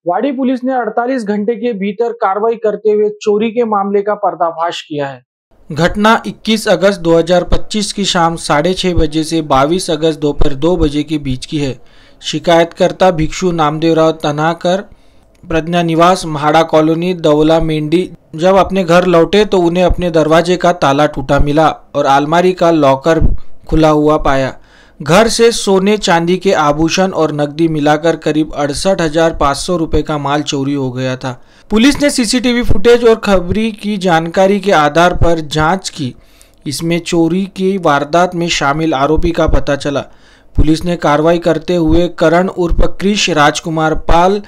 वाड़ी पुलिस ने 48 घंटे के भीतर कार्रवाई करते हुए चोरी के मामले का पर्दाफाश किया है। घटना 21 अगस्त 2025 की शाम 6:30 बजे से 22 अगस्त दोपहर 2 बजे के बीच की है। शिकायतकर्ता भिक्षु नामदेवराव तनाकर, प्रज्ञा निवास, म्हाडा कॉलोनी, दौला मेंढी जब अपने घर लौटे तो उन्हें अपने दरवाजे का ताला टूटा मिला और अलमारी का लॉकर खुला हुआ पाया। घर से सोने चांदी के आभूषण और नकदी मिलाकर करीब 68,500 रुपए का माल चोरी हो गया था। पुलिस ने सीसीटीवी फुटेज और खबरी की जानकारी के आधार पर जांच की। इसमें चोरी की वारदात में शामिल आरोपी का पता चला। पुलिस ने कार्रवाई करते हुए करण उर्फ कृष राजकुमार पाल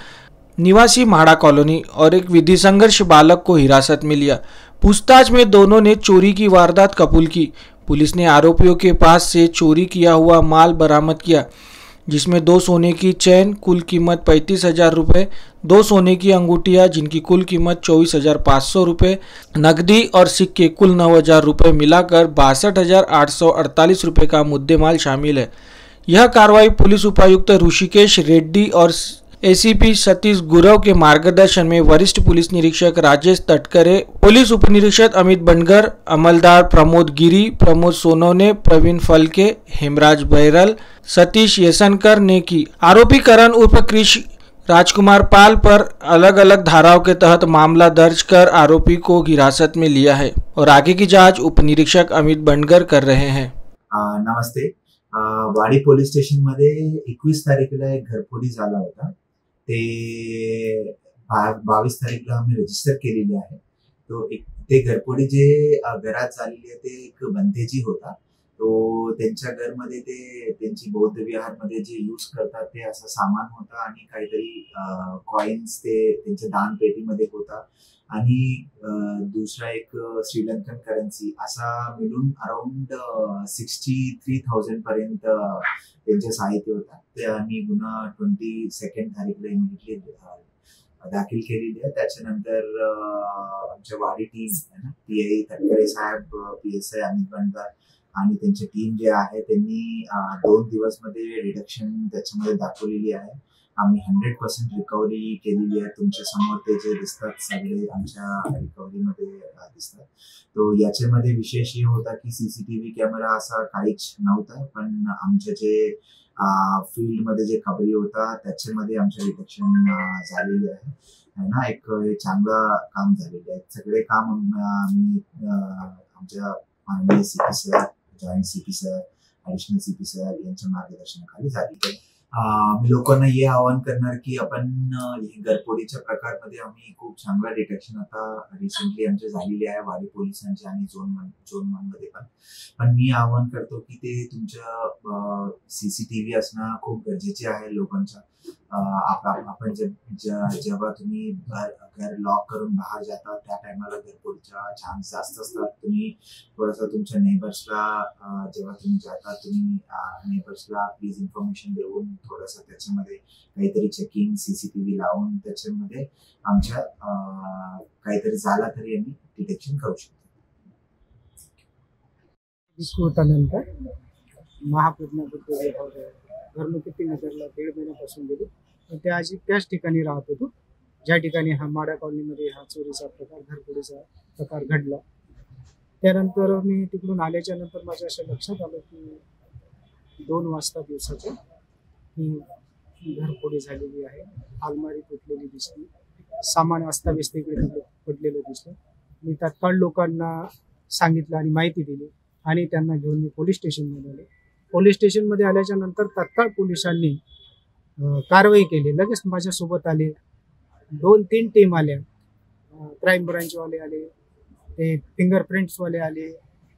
निवासी म्हाडा कॉलोनी और एक विधि संघर्ष बालक को हिरासत में लिया। पूछताछ में दोनों ने चोरी की वारदात कबूल की। पुलिस ने आरोपियों के पास से चोरी किया हुआ माल बरामद किया, जिसमें 2 सोने की चैन कुल कीमत 35,000 रुपये, 2 सोने की अंगूठियां जिनकी कुल कीमत 24,500 रुपये, नकदी और सिक्के कुल 9,000 रुपये मिलाकर 62,848 रुपये का मुद्देमाल शामिल है। यह कार्रवाई पुलिस उपायुक्त ऋषिकेश रेड्डी और एसीपी सतीश गुरव के मार्गदर्शन में वरिष्ठ पुलिस निरीक्षक राजेश तटकरे, पुलिस उपनिरीक्षक अमित बनगर, अमलदार प्रमोद गिरी, प्रमोद सोनोने, प्रवीण फलके, हेमराज बैरल, सतीश येसनकर ने की। आरोपी करण उर्फ कृष राजकुमार पाल पर अलग अलग धाराओं के तहत मामला दर्ज कर आरोपी को हिरासत में लिया है और आगे की जांच उपनिरीक्षक अमित बनगर कर रहे हैं। नमस्ते। वाडी पोलीस स्टेशन मध्ये 21 तारखेला एक घरफोडी झाला होता। ते 22 तारीखला आम्ही रजिस्टर केलेली आहे। ते घरफोडी जे घरात झालेली आहे ते एक बंतेजी होता। तो त्यांच्या घरमध्ये ते त्यांची बौद्ध विहारमध्ये जे यूज करतात ते असं सामान होता आणि काहीतरी कॉइन्स ते त्यांच्या दान पेटीमध्ये होता आणि दुसरा एक श्रीलंकन करन्सी असा मिळून अराउंड 63,000 पर्यंत त्यांचे साहित्य होता। ते आम्ही गुन्हा 22 तारीखला इमिडिएटली दाखल केलेली आहे। त्याच्यानंतर आमच्या वाडी टीम आहे ना, पीआय तटकरे साहेब, पीएसआय अमित बनकर आणि त्यांची टीम जे आहे त्यांनी 2 दिवस मध्ये रिडक्शन त्याच्यामध्ये दाखवलेली आहे। आम्ही 100% रिकव्हरी केलेली आहे। तुमच्या समोर ते जे दिसतात सगळे आमच्या रिकव्हरीमध्ये दिसतात। तो याच्यामध्ये विशेष हे होता की सीसीटीव्ही कॅमेरा असा काहीच नव्हता, पण आमचे जे फील्डमध्ये जे खबरी होता त्याच्यामध्ये आमचे रिडक्शन झालेले आहे ना। एक चांगलं काम झालेलं आहे। सगळे काम आम्ही आमच्या माननीय CP sir, joint CP sir, additional CP sir यांच्या मार्गदर्शनाखाली झालेली आहे। मी लोकांना हे आवाहन करणार की आपण घरफोडीच्या प्रकारमध्ये आम्ही खूप चांगला डिटेक्शन आता रिसेंटली आमचे झालेले आहे वाडी पोलिसांचे आणि झोन 1 मध्ये पण मी आवाहन करतो की ते तुमच्या सीसीटीव्ही असणं खूप गरजेचे आहे लोकांच्या। आपण जेव्हा तुम्ही घर लॉक करून बाहेर जाता त्या टायमाला घरफोडीचा चान्स जास्त असतात। तुम्ही थोडासा तुमच्या नेबर्सला जेव्हा तुम्ही जाता तुम्ही नेबर्सला प्लीज इन्फॉर्मेशन देऊन थोडासा त्याच्यामध्ये काहीतरी चेकिंग सीसीटीव्ही लावून त्याच्यामध्ये आमच्या काहीतरी झाला तरी आम्ही डिटेक्शन करू शकतो। विस्फोटानंतर महाप्रज्ञा घरमुक्ती नगरला 1.5 महिन्यापासून गेलो। ते आज त्याच ठिकाणी राहत होतो ज्या ठिकाणी हा म्हाडा कॉलनीमध्ये हा चोरीचा प्रकार, घरफोडीचा प्रकार घडला। त्यानंतर मी तिकडून आल्याच्या नंतर माझ्या असं लक्षात आलं की 2 वाजता दिवसाची ही घरफोडी झालेली आहे। अलमारी तुटलेली दिसली, सामान अस्ताव्यस्त इकडे पडलेलं दिसलं। मी तात्काळ लोकांना सांगितलं आणि माहिती दिली आणि त्यांना घेऊन मी पोलीस स्टेशनमध्ये आले। पोलीस स्टेशनमध्ये आल्याच्या नंतर तात्काळ पोलिसांनी कारवाई केली। लगेच माझ्यासोबत आले 2-3 टीम आल्या, क्राईम ब्रांचवाले आले, ते फिंगरप्रिंट्सवाले आले।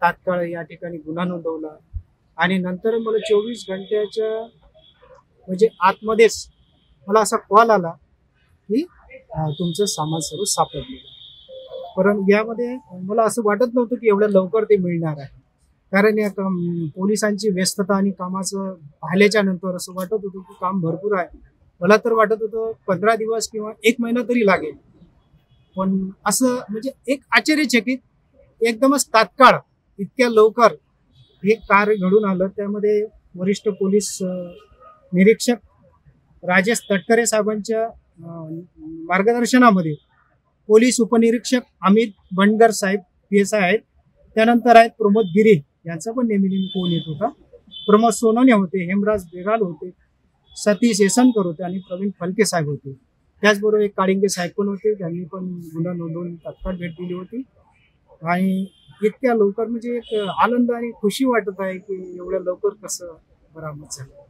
तात्काळ या ठिकाणी गुन्हा नोंदवला आणि नंतर मला 24 घंट्याच्या म्हणजे आतमध्येच मला असा कॉल आला की तुमचं सामान सर्व सापडलेलं। परंतु यामध्ये मला असं वाटत नव्हतं की एवढ्या लवकर ते मिळणार आहे, कारण या पोलिसांची व्यस्तता आणि कामाचं पाहिल्याच्या नंतर असं वाटत होतं की काम भरपूर आहे। मला तर वाटत होतं 15 दिवस किंवा 1 महिना तरी लागेल, पण असं म्हणजे एक आश्चर्यचकित एकदमच तात्काळ इतक्या लवकर हे कार्य घडून आलं। त्यामध्ये वरिष्ठ पोलीस निरीक्षक राजेश तटकरे साहेबांच्या मार्गदर्शनामध्ये पोलीस उपनिरीक्षक अमित बंडगर साहेब PSI आहेत. त्यानंतर आहेत प्रमोद गिरे, यांचा पण नेहमी फोन येत होता. प्रमोद सोनवणे होते, हेमराज बेगाल होते, सतीश येसनकर होते आणि प्रवीण फलके साहेब होते. त्याचबरोबर एक काळिंगे साहेब पण होते, त्यांनी पण गुन्हा नोंदवून तात्काळ भेट दिली होती. आणि इतक्या लवकर म्हणजे एक आनंद आणि खुशी वाटत आहे की एवढ्या लवकर कसं बरामद झालं.